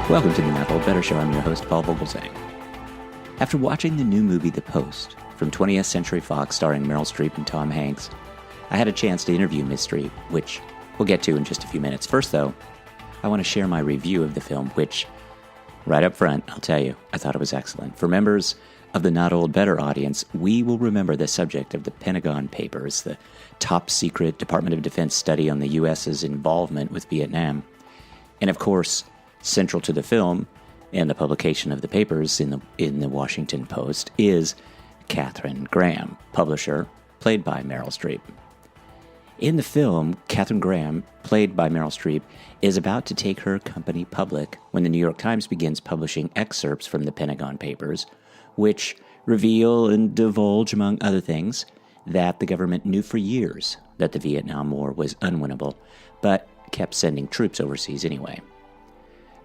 Welcome to the Not Old Better Show. I'm your host, Paul Vogelsang. After watching the new movie The Post from 20th Century Fox starring Meryl Streep and Tom Hanks, I had a chance to interview Ms Streep, which we'll get to in just a few minutes. First, though, I want to share my review of the film, which, right up front, I'll tell you, I thought it was excellent. For members of the Not Old Better audience, we will remember the subject of the Pentagon Papers, the top-secret Department of Defense study on the U.S.'s involvement with Vietnam. And of course, central to the film and the publication of the papers in the Washington Post is Katharine Graham, publisher, played by Meryl Streep. In the film, Katharine Graham, played by Meryl Streep, is about to take her company public when the New York Times begins publishing excerpts from the Pentagon Papers, which reveal and divulge, among other things, that the government knew for years that the Vietnam War was unwinnable, but kept sending troops overseas anyway.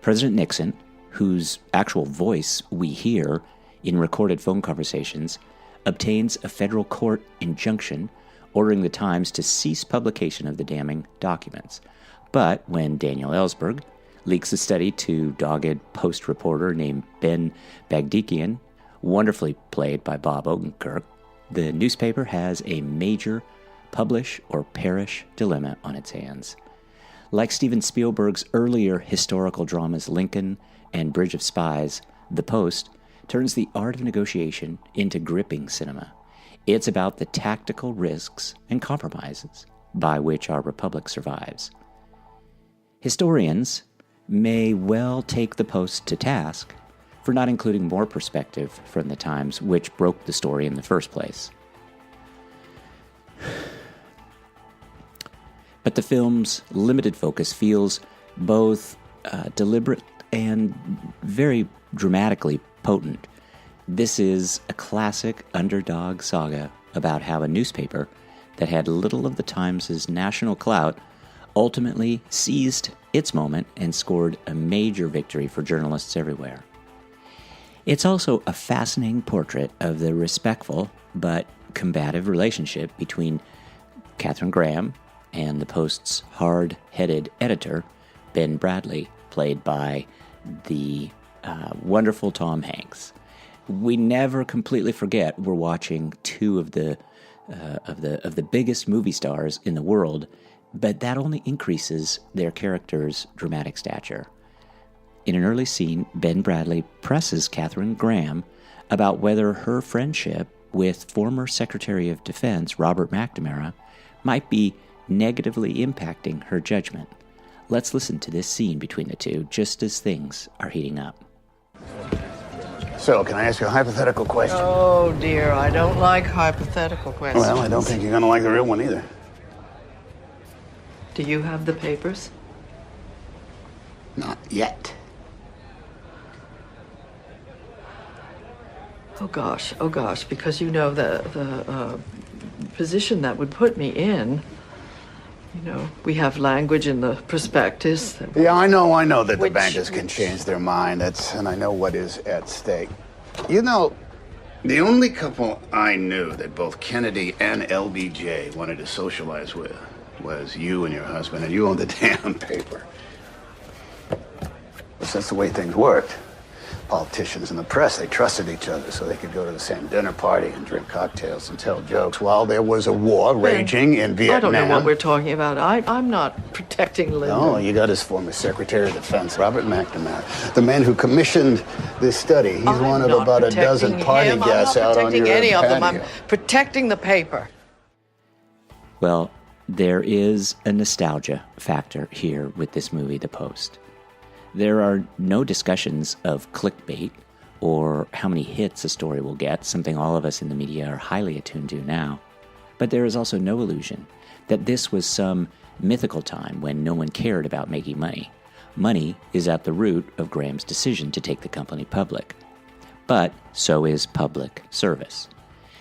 President Nixon, whose actual voice we hear in recorded phone conversations, obtains a federal court injunction ordering the Times to cease publication of the damning documents. But when Daniel Ellsberg leaks the study to dogged Post reporter named Ben Bagdikian, wonderfully played by Bob Odenkirk, the newspaper has a major publish or perish dilemma on its hands. Like Steven Spielberg's earlier historical dramas Lincoln and Bridge of Spies, The Post turns the art of negotiation into gripping cinema. It's about the tactical risks and compromises by which our republic survives. Historians may well take The Post to task for not including more perspective from the times which broke the story in the first place. But the film's limited focus feels both deliberate and very dramatically potent. This is a classic underdog saga about how a newspaper that had little of the Times' national clout ultimately seized its moment and scored a major victory for journalists everywhere. It's also a fascinating portrait of the respectful but combative relationship between Katharine Graham and the Post's hard-headed editor, Ben Bradlee, played by the wonderful Tom Hanks. We never completely forget we're watching two of the biggest movie stars in the world, but that only increases their characters' dramatic stature. In an early scene, Ben Bradlee presses Katharine Graham about whether her friendship with former Secretary of Defense Robert McNamara might be negatively impacting her judgment. Let's listen to this scene between the two just as things are heating up. So, can I ask you a hypothetical question? Oh, dear, I don't like hypothetical questions. Well, I don't think you're going to like the real one either. Do you have the papers? Not yet. Oh, gosh, because you know the position that would put me in. You know, we have language in the prospectus. Yeah, I know that the bankers can change their mind. And I know what is at stake. You know, the only couple I knew that both Kennedy and LBJ wanted to socialize with was you and your husband, and you owned the damn paper. Well, that's the way things worked. Politicians and the press, they trusted each other so they could go to the same dinner party and drink cocktails and tell jokes while there was a war raging in Vietnam. I don't know what we're talking about. I'm not protecting Lyndon. No, you got his former Secretary of Defense, Robert McNamara, the man who commissioned this study. He's one of about a dozen party guests out on your patio. I'm not protecting any of them. I'm protecting the paper. Well, there is a nostalgia factor here with this movie, The Post. There are no discussions of clickbait or how many hits a story will get, something all of us in the media are highly attuned to now. But there is also no illusion that this was some mythical time when no one cared about making money. Money is at the root of Graham's decision to take the company public. But so is public service.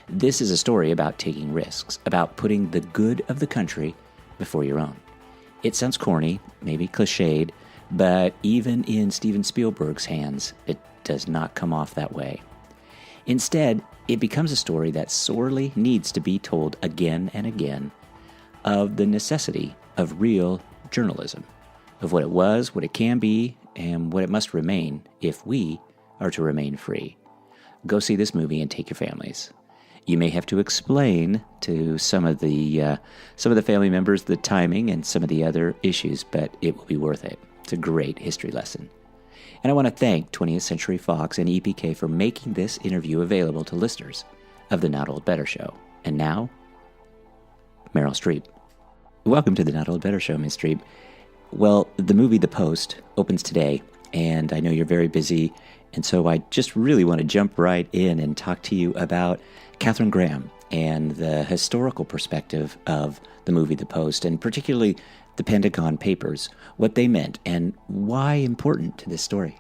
This is a story about taking risks, about putting the good of the country before your own. It sounds corny, maybe cliched, but even in Steven Spielberg's hands, it does not come off that way. Instead, it becomes a story that sorely needs to be told again and again of the necessity of real journalism, of what it was, what it can be, and what it must remain if we are to remain free. Go see this movie and take your families. You may have to explain to some of the family members the timing and some of the other issues, but it will be worth it. It's a great history lesson. And I want to thank 20th Century Fox and EPK for making this interview available to listeners of the Not Old Better Show. And now, Meryl Streep. Welcome to the Not Old Better Show, Ms Streep. Well, the movie The Post opens today, and I know you're very busy, and so I just really want to jump right in and talk to you about Katharine Graham and the historical perspective of the movie The Post, and particularly the Pentagon Papers, what they meant, and why important to this story.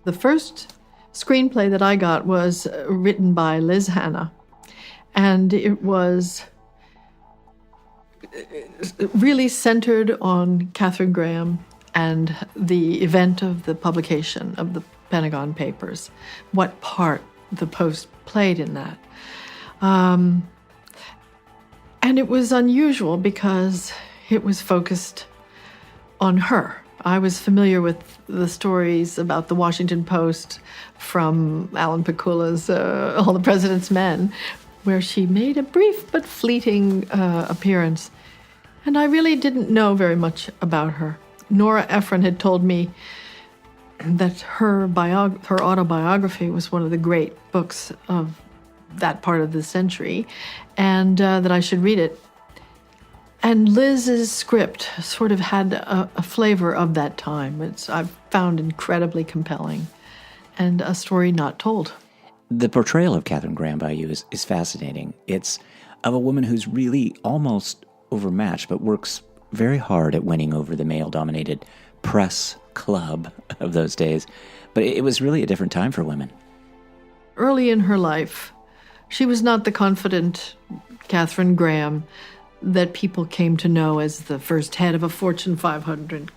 The first screenplay that I got was written by Liz Hannah, and it was really centered on Katharine Graham and the event of the publication of the Pentagon Papers, what part the Post played in that. And it was unusual because it was focused on her. I was familiar with the stories about the Washington Post from Alan Pakula's All the President's Men, where she made a brief but fleeting appearance. And I really didn't know very much about her. Nora Ephron had told me that her autobiography was one of the great books of that part of the century, and that I should read it. And Liz's script sort of had a flavor of that time. I've found incredibly compelling, and a story not told. The portrayal of Katharine Graham by you is fascinating. It's of a woman who's really almost overmatched, but works very hard at winning over the male-dominated press club of those days. But it was really a different time for women. Early in her life, she was not the confident Katharine Graham that people came to know as the first head of a Fortune 500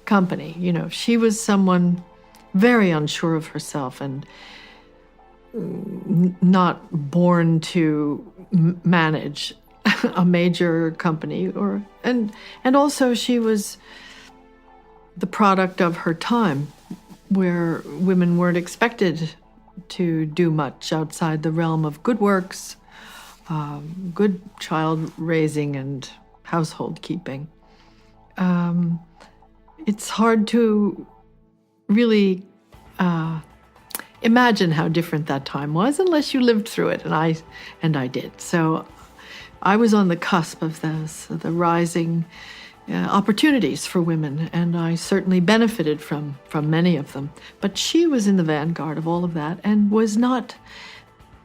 company. You know, she was someone very unsure of herself and not born to manage a major company, and also she was the product of her time, where women weren't expected to do much outside the realm of good works, good child raising and household keeping. It's hard to really imagine how different that time was unless you lived through it, and I did. So I was on the cusp of the rising opportunities for women, and I certainly benefited from many of them. But she was in the vanguard of all of that and was not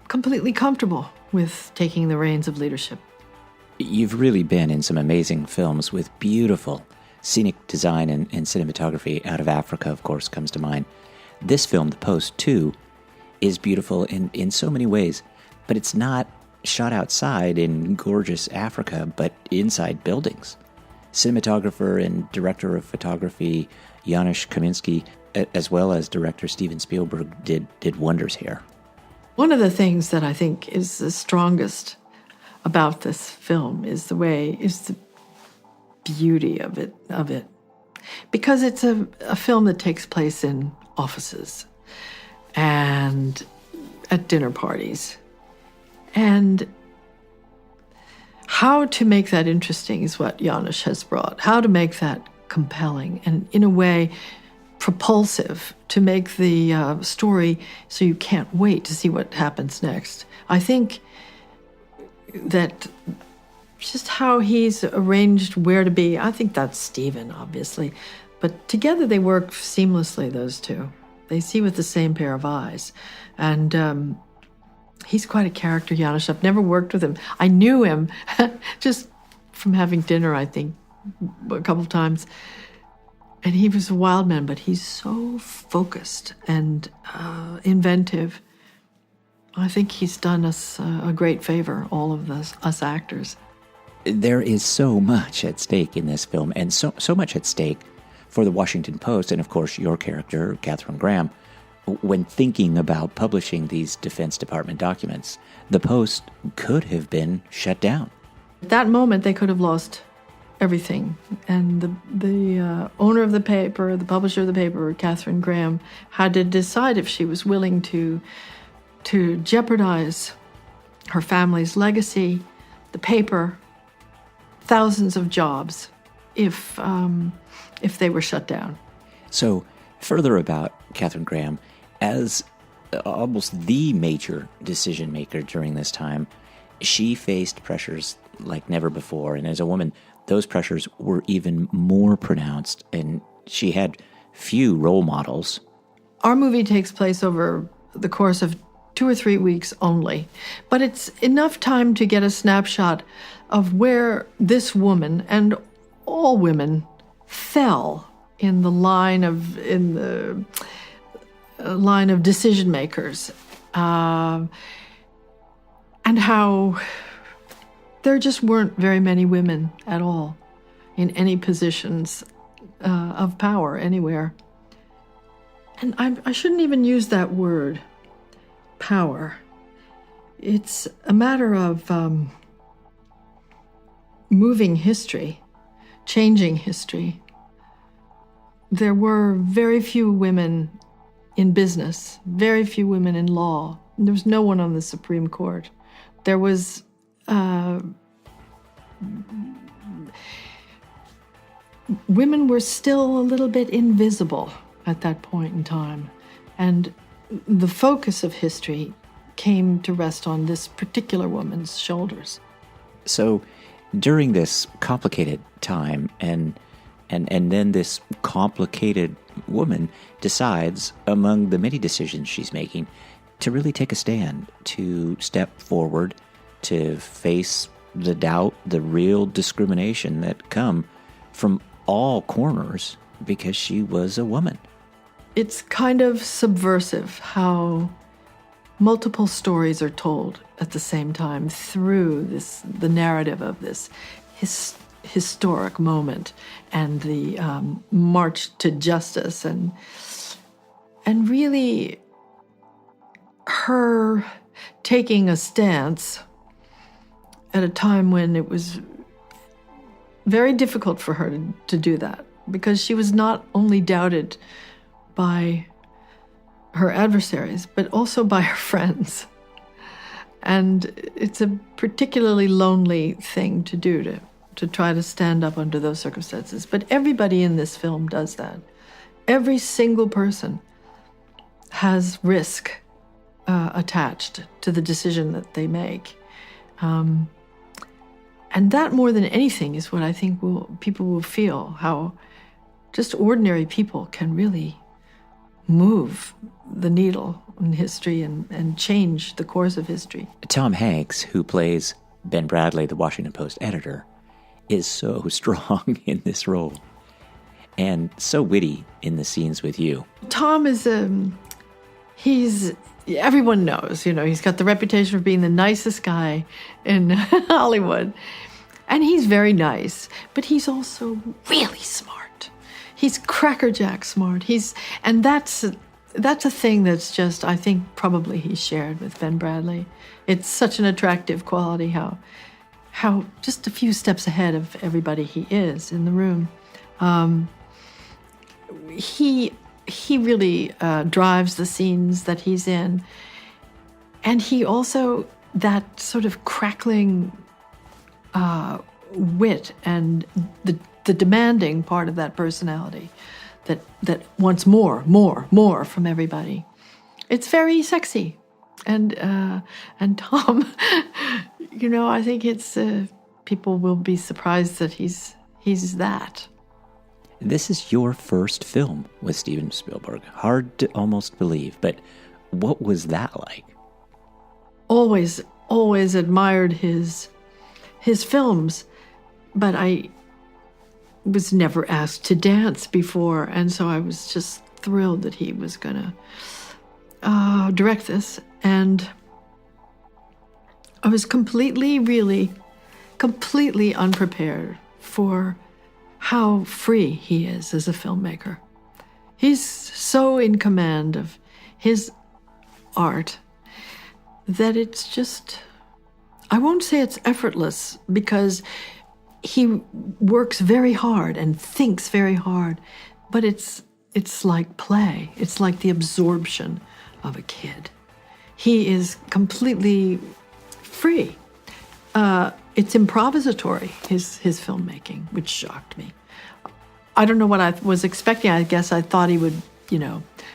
completely comfortable with taking the reins of leadership. You've really been in some amazing films with beautiful scenic design and cinematography. Out of Africa, of course, comes to mind. This film, The Post, too, is beautiful in so many ways, but it's not shot outside in gorgeous Africa, but inside buildings. Cinematographer and director of photography Janusz Kaminski, as well as director Steven Spielberg, did wonders here. One of the things that I think is the strongest about this film is the beauty of it. Because it's a film that takes place in offices and at dinner parties. And how to make that interesting is what Janusz has brought. How to make that compelling and, in a way, propulsive, to make the story so you can't wait to see what happens next. I think that just how he's arranged where to be, I think that's Steven, obviously. But together they work seamlessly, those two. They see with the same pair of eyes. And he's quite a character, Janusz. I've never worked with him. I knew him just from having dinner, I think, a couple of times. And he was a wild man, but he's so focused and inventive. I think he's done us a great favor, all of us actors. There is so much at stake in this film, and so much at stake for the Washington Post, and of course your character, Katharine Graham. When thinking about publishing these Defense Department documents, the Post could have been shut down. At that moment, they could have lost everything. And the owner of the paper, the publisher of the paper, Katharine Graham, had to decide if she was willing to jeopardize her family's legacy, the paper, thousands of jobs, if they were shut down. So, further about Katharine Graham, as almost the major decision maker during this time, she faced pressures like never before. And as a woman, those pressures were even more pronounced, and she had few role models. Our movie takes place over the course of 2 or 3 weeks only, but it's enough time to get a snapshot of where this woman and all women fell in the line of decision makers, and how there just weren't very many women at all in any positions of power anywhere. And I shouldn't even use that word, power. It's a matter of moving history, changing history. There were very few women in business, very few women in law. There was no one on the Supreme Court. There was women were still a little bit invisible at that point in time. And the focus of history came to rest on this particular woman's shoulders. So during this complicated time, and then this complicated woman decides, among the many decisions she's making, to really take a stand, to step forward, to face the doubt, the real discrimination that come from all corners because she was a woman. It's kind of subversive how multiple stories are told at the same time through the narrative of this historic moment and the march to justice, and really her taking a stance at a time when it was very difficult for her to do that, because she was not only doubted by her adversaries, but also by her friends. And it's a particularly lonely thing to do, to try to stand up under those circumstances. But everybody in this film does that. Every single person has risk attached to the decision that they make. And that, more than anything, is what I think people will feel, how just ordinary people can really move the needle in history and change the course of history. Tom Hanks, who plays Ben Bradlee, the Washington Post editor, is so strong in this role and so witty in the scenes with you. Tom is everyone knows, he's got the reputation of being the nicest guy in Hollywood. And he's very nice, but he's also really smart. He's crackerjack smart. And that's a thing that's just, I think, probably he shared with Ben Bradlee. It's such an attractive quality, how just a few steps ahead of everybody he is in the room. He really drives the scenes that he's in. And he also, that sort of crackling wit and the demanding part of that personality that wants more from everybody. It's very sexy. And Tom, I think it's people will be surprised that he's that. This is your first film with Steven Spielberg. Hard to almost believe, but what was that like? Always admired his films, but I was never asked to dance before, and so I was just thrilled that he was going to direct this. And I was completely unprepared for how free he is as a filmmaker. He's so in command of his art that it's just, I won't say it's effortless, because he works very hard and thinks very hard, but it's like play. It's like the absorption of a kid. He is completely free. It's improvisatory, his filmmaking, which shocked me. I don't know what I was expecting. I guess I thought he would,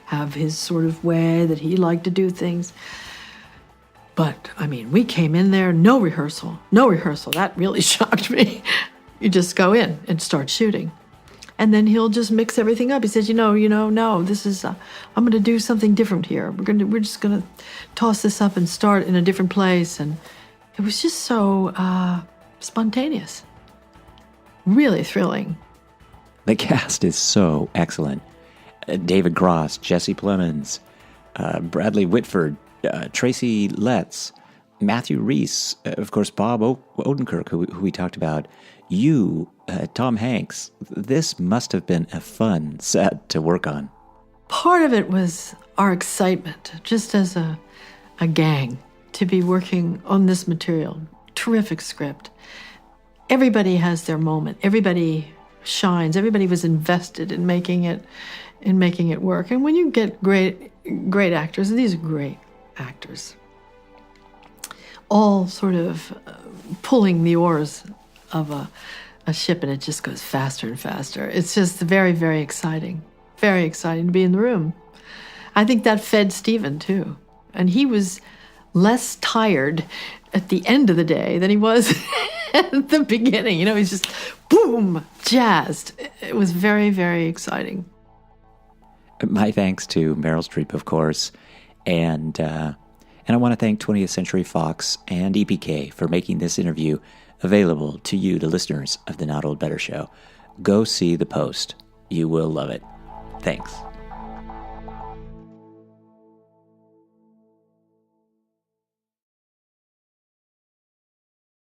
have his sort of way that he liked to do things. But, we came in there, no rehearsal. That really shocked me. You just go in and start shooting. And then he'll just mix everything up. He says, no, this is, I'm going to do something different here. We're just going to toss this up and start in a different place. And it was just so spontaneous. Really thrilling. The cast is so excellent. David Cross, Jesse Plemons, Bradley Whitford, Tracy Letts, Matthew Reese, of course, Bob Odenkirk, who we talked about, you, Tom Hanks. This must have been a fun set to work on. Part of it was our excitement, just as a gang, to be working on this material. Terrific script. Everybody has their moment. Everybody shines. Everybody was invested in making it work. And when you get great actors, and these are great actors, all sort of pulling the oars of a ship, and it just goes faster and faster. It's just very, very exciting. Very exciting to be in the room. I think that fed Stephen, too. And he was less tired at the end of the day than he was at the beginning. He's just, boom, jazzed. It was very, very exciting. My thanks to Meryl Streep, of course, and I want to thank 20th Century Fox and EPK for making this interview available to you, the listeners of the Not Old Better Show. Go see The Post. You will love it. Thanks.